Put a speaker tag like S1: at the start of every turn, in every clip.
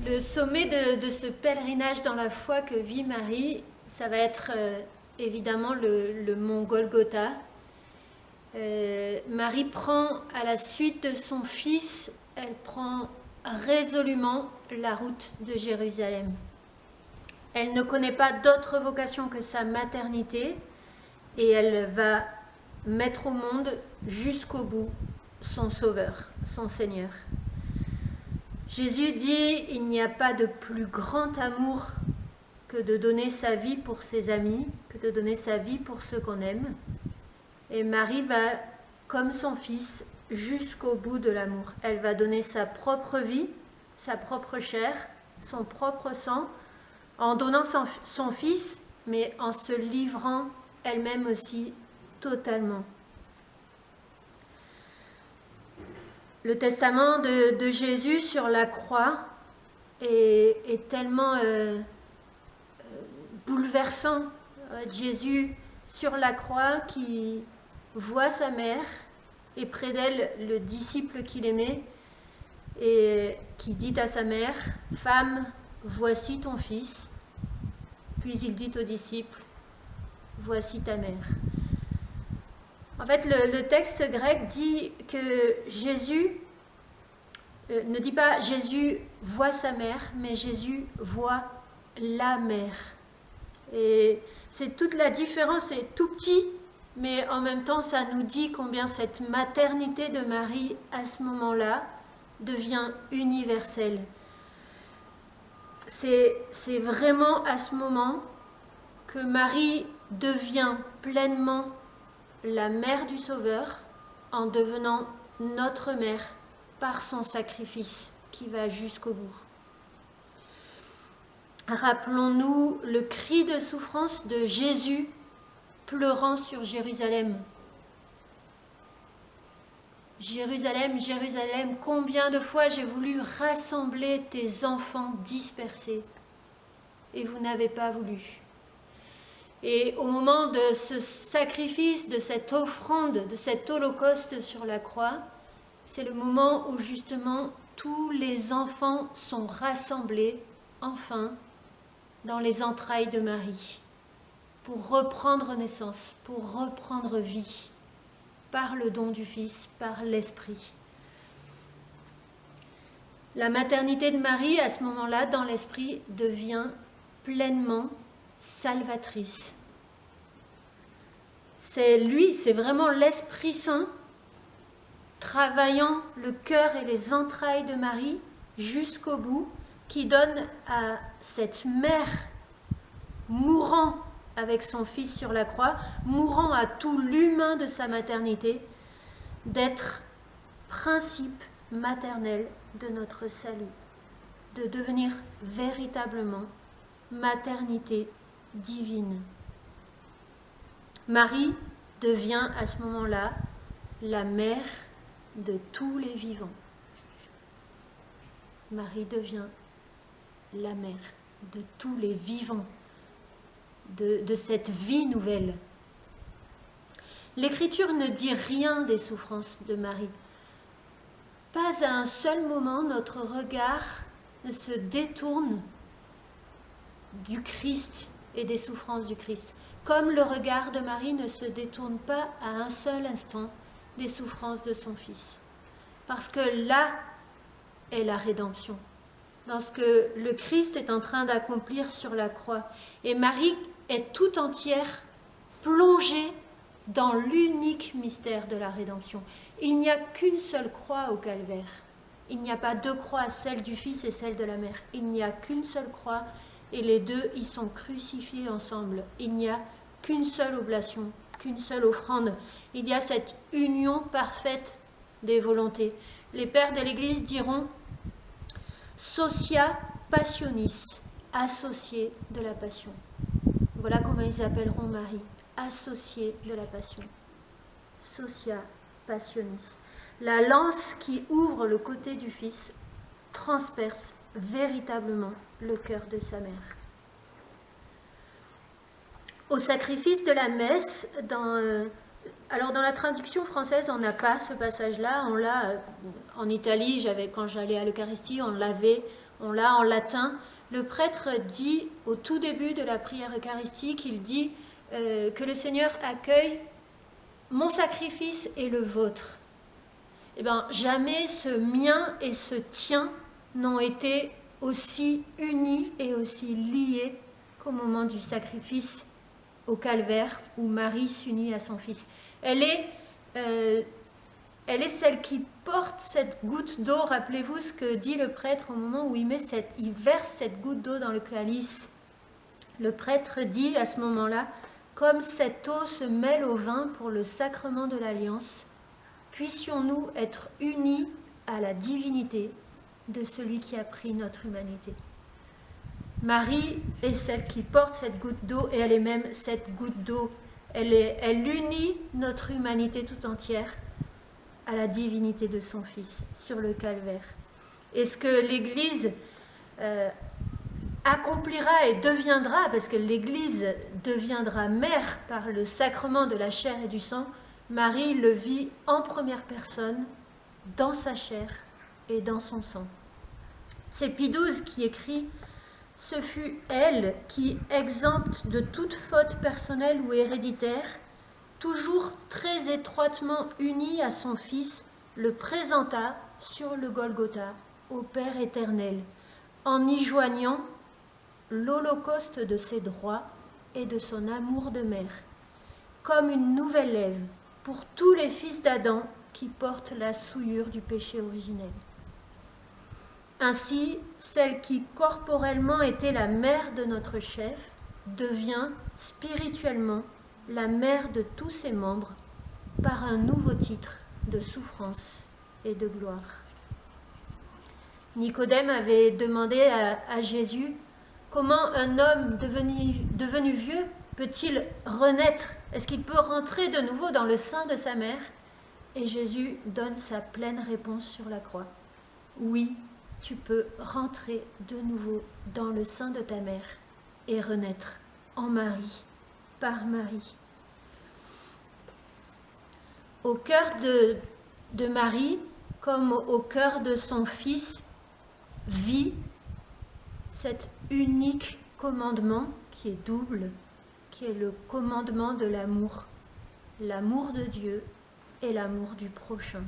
S1: Le sommet de ce pèlerinage dans la foi que vit Marie, ça va être évidemment le mont Golgotha. Marie prend, à la suite de son fils, elle prend résolument la route de Jérusalem. Elle ne connaît pas d'autre vocation que sa maternité et elle va mettre au monde jusqu'au bout son Sauveur, son Seigneur. Jésus dit, il n'y a pas de plus grand amour que de donner sa vie pour ses amis, que de donner sa vie pour ceux qu'on aime. Et Marie va, comme son fils, jusqu'au bout de l'amour. Elle va donner sa propre vie, sa propre chair, son propre sang, en donnant son fils, mais en se livrant elle-même aussi totalement. Le testament de Jésus sur la croix est tellement bouleversant. Jésus sur la croix qui voit sa mère et près d'elle le disciple qu'il aimait et qui dit à sa mère, « Femme, voici ton fils ». Puis il dit au disciple, « Voici ta mère ». En fait, le texte grec dit que Jésus ne dit pas Jésus voit sa mère, mais Jésus voit la mère. Et c'est toute la différence, c'est tout petit, mais en même temps, ça nous dit combien cette maternité de Marie, à ce moment-là, devient universelle. C'est vraiment à ce moment que Marie devient pleinement la mère du Sauveur en devenant notre mère par son sacrifice qui va jusqu'au bout. Rappelons-nous le cri de souffrance de Jésus pleurant sur Jérusalem. Jérusalem, Jérusalem, combien de fois j'ai voulu rassembler tes enfants dispersés et vous n'avez pas voulu. Et au moment de ce sacrifice, de cette offrande, de cet holocauste sur la croix, c'est le moment où justement tous les enfants sont rassemblés, enfin, dans les entrailles de Marie, pour reprendre naissance, pour reprendre vie, par le don du Fils, par l'Esprit. La maternité de Marie, à ce moment-là, dans l'Esprit, devient pleinement salvatrice. C'est lui, c'est vraiment l'Esprit Saint travaillant le cœur et les entrailles de Marie jusqu'au bout, qui donne à cette mère mourant avec son fils sur la croix, mourant à tout l'humain de sa maternité, d'être principe maternel de notre salut, de devenir véritablement maternité divine. Marie devient à ce moment-là la mère de tous les vivants. Marie devient la mère de tous les vivants, de cette vie nouvelle. L'Écriture ne dit rien des souffrances de Marie. Pas à un seul moment notre regard ne se détourne du Christ et des souffrances du Christ, comme le regard de Marie ne se détourne pas à un seul instant des souffrances de son Fils. Parce que là est la rédemption, dans ce que le Christ est en train d'accomplir sur la croix. Et Marie est tout entière plongée dans l'unique mystère de la rédemption. Il n'y a qu'une seule croix au calvaire. Il n'y a pas deux croix, celle du Fils et celle de la mère. Il n'y a qu'une seule croix et les deux y sont crucifiés ensemble. Il n'y a qu'une seule oblation, qu'une seule offrande. Il y a cette union parfaite des volontés. Les pères de l'Église diront « socia passionis », associé de la passion. Voilà comment ils appelleront Marie, associée de la passion. Socia passionis. La lance qui ouvre le côté du Fils transperce véritablement le cœur de sa mère. Au sacrifice de la messe, alors dans la traduction française, on n'a pas ce passage-là, on l'a en Italie, quand j'allais à l'Eucharistie, on l'avait On l'a en latin. Le prêtre dit au tout début de la prière eucharistique, il dit que le Seigneur accueille mon sacrifice et le vôtre. Eh bien, jamais ce mien et ce tien n'ont été aussi unis et aussi liés qu'au moment du sacrifice au calvaire où Marie s'unit à son fils. Elle est celle qui porte cette goutte d'eau. Rappelez-vous ce que dit le prêtre au moment où il verse cette goutte d'eau dans le calice. Le prêtre dit à ce moment-là, comme cette eau se mêle au vin pour le sacrement de l'alliance, puissions-nous être unis à la divinité de celui qui a pris notre humanité. Marie est celle qui porte cette goutte d'eau et elle est même cette goutte d'eau. Elle unit notre humanité tout entière à la divinité de son Fils sur le calvaire. Et ce que l'Église accomplira et deviendra, parce que l'Église deviendra mère par le sacrement de la chair et du sang, Marie le vit en première personne, dans sa chair et dans son sang. C'est Pie XII qui écrit « Ce fut elle qui, exempte de toute faute personnelle ou héréditaire, toujours très étroitement unie à son Fils, le présenta sur le Golgotha au Père éternel, en y joignant l'holocauste de ses droits et de son amour de mère, comme une nouvelle Ève pour tous les fils d'Adam qui portent la souillure du péché originel. Ainsi, celle qui corporellement était la mère de notre chef devient spirituellement la mère de tous ses membres par un nouveau titre de souffrance et de gloire. Nicodème avait demandé à Jésus comment un homme devenu vieux peut-il renaître? Est-ce qu'il peut rentrer de nouveau dans le sein de sa mère? Et Jésus donne sa pleine réponse sur la croix. Oui, tu peux rentrer de nouveau dans le sein de ta mère et renaître en Marie, par Marie. Au cœur de Marie, comme au cœur de son Fils, vit cet unique commandement qui est double, qui est le commandement de l'amour de Dieu et l'amour du prochain.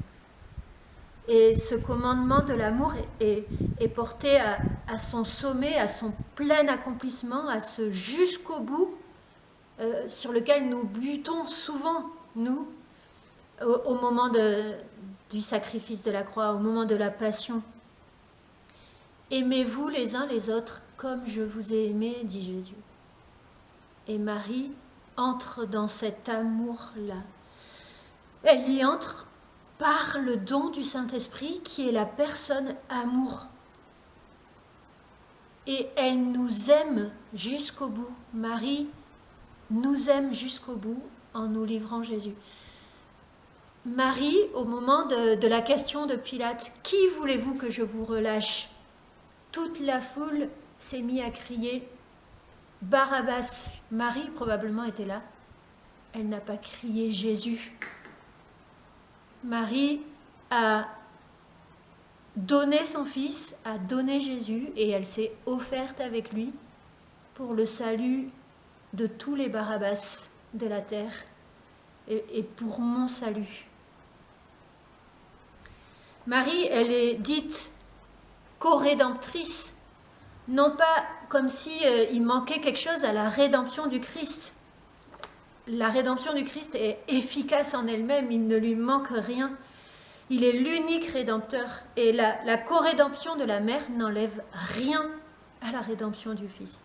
S1: Et ce commandement de l'amour est porté à son sommet, à son plein accomplissement, à ce jusqu'au bout sur lequel nous butons souvent, nous, au moment du sacrifice de la croix, au moment de la passion. Aimez-vous les uns les autres comme je vous ai aimé, dit Jésus. Et Marie entre dans cet amour-là. Elle y entre par le don du Saint-Esprit qui est la personne amour. Et elle nous aime jusqu'au bout. Marie nous aime jusqu'au bout en nous livrant Jésus. Marie, au moment de la question de Pilate, « Qui voulez-vous que je vous relâche ?» Toute la foule s'est mise à crier « Barabbas !» Marie probablement était là. Elle n'a pas crié « Jésus !» Marie a donné son fils, a donné Jésus et elle s'est offerte avec lui pour le salut de tous les Barabbas de la terre et pour mon salut. Marie, elle est dite co-rédemptrice, non pas comme si il manquait quelque chose à la rédemption du Christ. La rédemption du Christ est efficace en elle-même, il ne lui manque rien. Il est l'unique rédempteur et la co-rédemption de la mère n'enlève rien à la rédemption du Fils.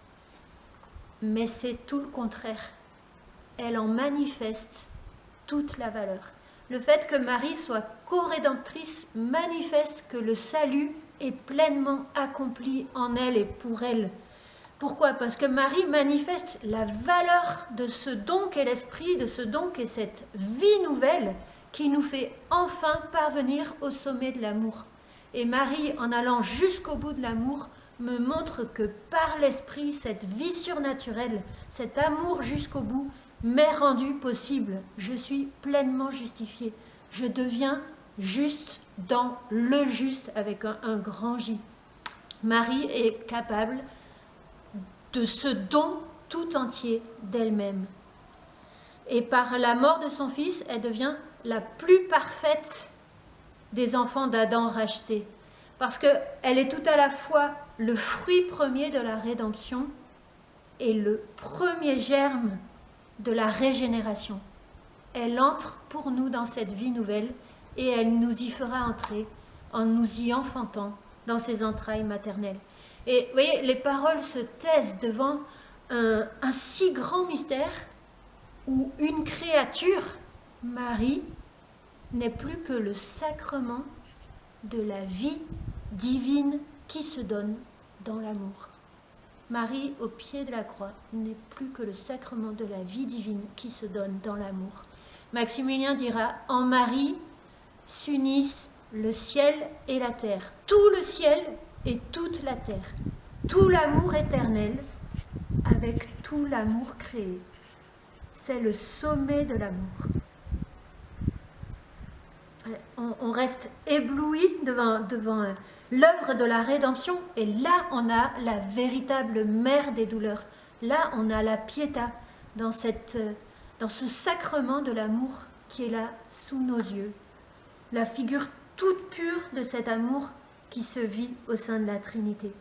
S1: Mais c'est tout le contraire. Elle en manifeste toute la valeur. Le fait que Marie soit co-rédemptrice manifeste que le salut est pleinement accompli en elle et pour elle. Pourquoi? Parce que Marie manifeste la valeur de ce don qu'est l'Esprit, de ce don qu'est cette vie nouvelle qui nous fait enfin parvenir au sommet de l'amour. Et Marie, en allant jusqu'au bout de l'amour, me montre que par l'Esprit, cette vie surnaturelle, cet amour jusqu'au bout, m'est rendu possible. Je suis pleinement justifiée. Je deviens juste dans le juste avec un grand J. Marie est capable de ce don tout entier d'elle-même. Et par la mort de son fils, elle devient la plus parfaite des enfants d'Adam rachetés. Parce qu'elle est tout à la fois le fruit premier de la rédemption et le premier germe de la régénération. Elle entre pour nous dans cette vie nouvelle et elle nous y fera entrer en nous y enfantant dans ses entrailles maternelles. Et vous voyez, les paroles se taisent devant un si grand mystère où une créature, Marie, n'est plus que le sacrement de la vie divine qui se donne dans l'amour. Marie, au pied de la croix, n'est plus que le sacrement de la vie divine qui se donne dans l'amour. Maximilien dira, en Marie s'unissent le ciel et la terre, tout le ciel et toute la terre, tout l'amour éternel avec tout l'amour créé. C'est le sommet de l'amour. On reste ébloui devant l'œuvre de la rédemption, et là on a la véritable mère des douleurs. Là on a la pietà dans ce sacrement de l'amour qui est là sous nos yeux. La figure toute pure de cet amour qui se vit au sein de la Trinité.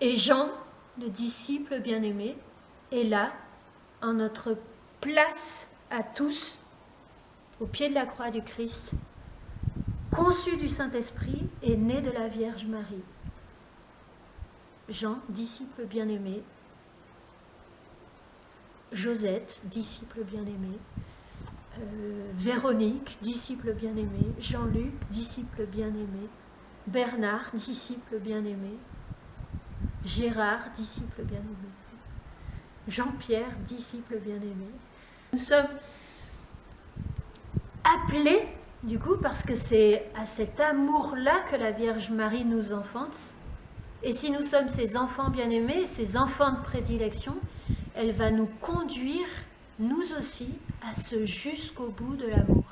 S1: Et Jean, le disciple bien-aimé, est là, en notre place à tous, au pied de la croix du Christ, conçu du Saint-Esprit et né de la Vierge Marie. Jean, disciple bien-aimé. Josette, disciple bien-aimé. Véronique, disciple bien-aimé. Jean-Luc, disciple bien-aimé. Bernard, disciple bien-aimé. Gérard, disciple bien-aimé. Jean-Pierre, disciple bien-aimé. Nous sommes appelés, du coup, parce que c'est à cet amour-là que la Vierge Marie nous enfante. Et si nous sommes ses enfants bien-aimés, ses enfants de prédilection, elle va nous conduire, nous aussi, à ce jusqu'au bout de l'amour.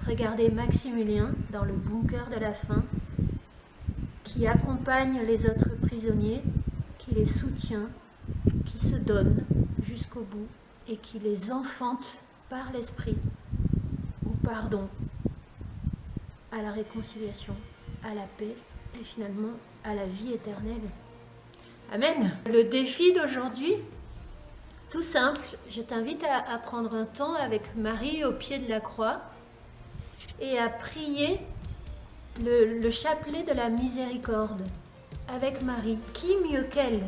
S1: Regardez Maximilien, dans le bunker de la faim, qui accompagne les autres prisonniers, qui les soutient, qui se donne jusqu'au bout et qui les enfante par l'esprit au pardon, à la réconciliation, à la paix et finalement à la vie éternelle. Amen. Le défi d'aujourd'hui, tout simple, je t'invite à prendre un temps avec Marie au pied de la croix et à prier le chapelet de la miséricorde avec Marie. Qui mieux qu'elle?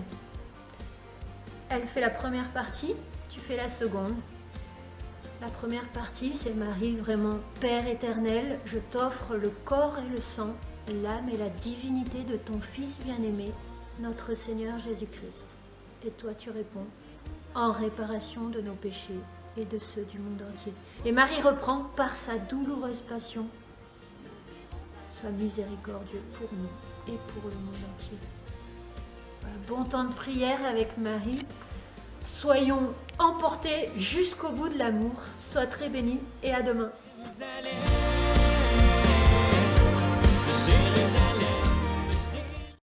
S1: Elle fait la première partie, tu fais la seconde. La première partie, c'est Marie, vraiment Père éternel, je t'offre le corps et le sang, l'âme et la divinité de ton Fils bien-aimé, notre Seigneur Jésus-Christ. Et toi tu réponds, en réparation de nos péchés et de ceux du monde entier. Et Marie reprend, par sa douloureuse passion, sois miséricordieux pour nous et pour le monde entier. Voilà, bon temps de prière avec Marie. Soyons emportés jusqu'au bout de l'amour. Sois très bénis et à demain.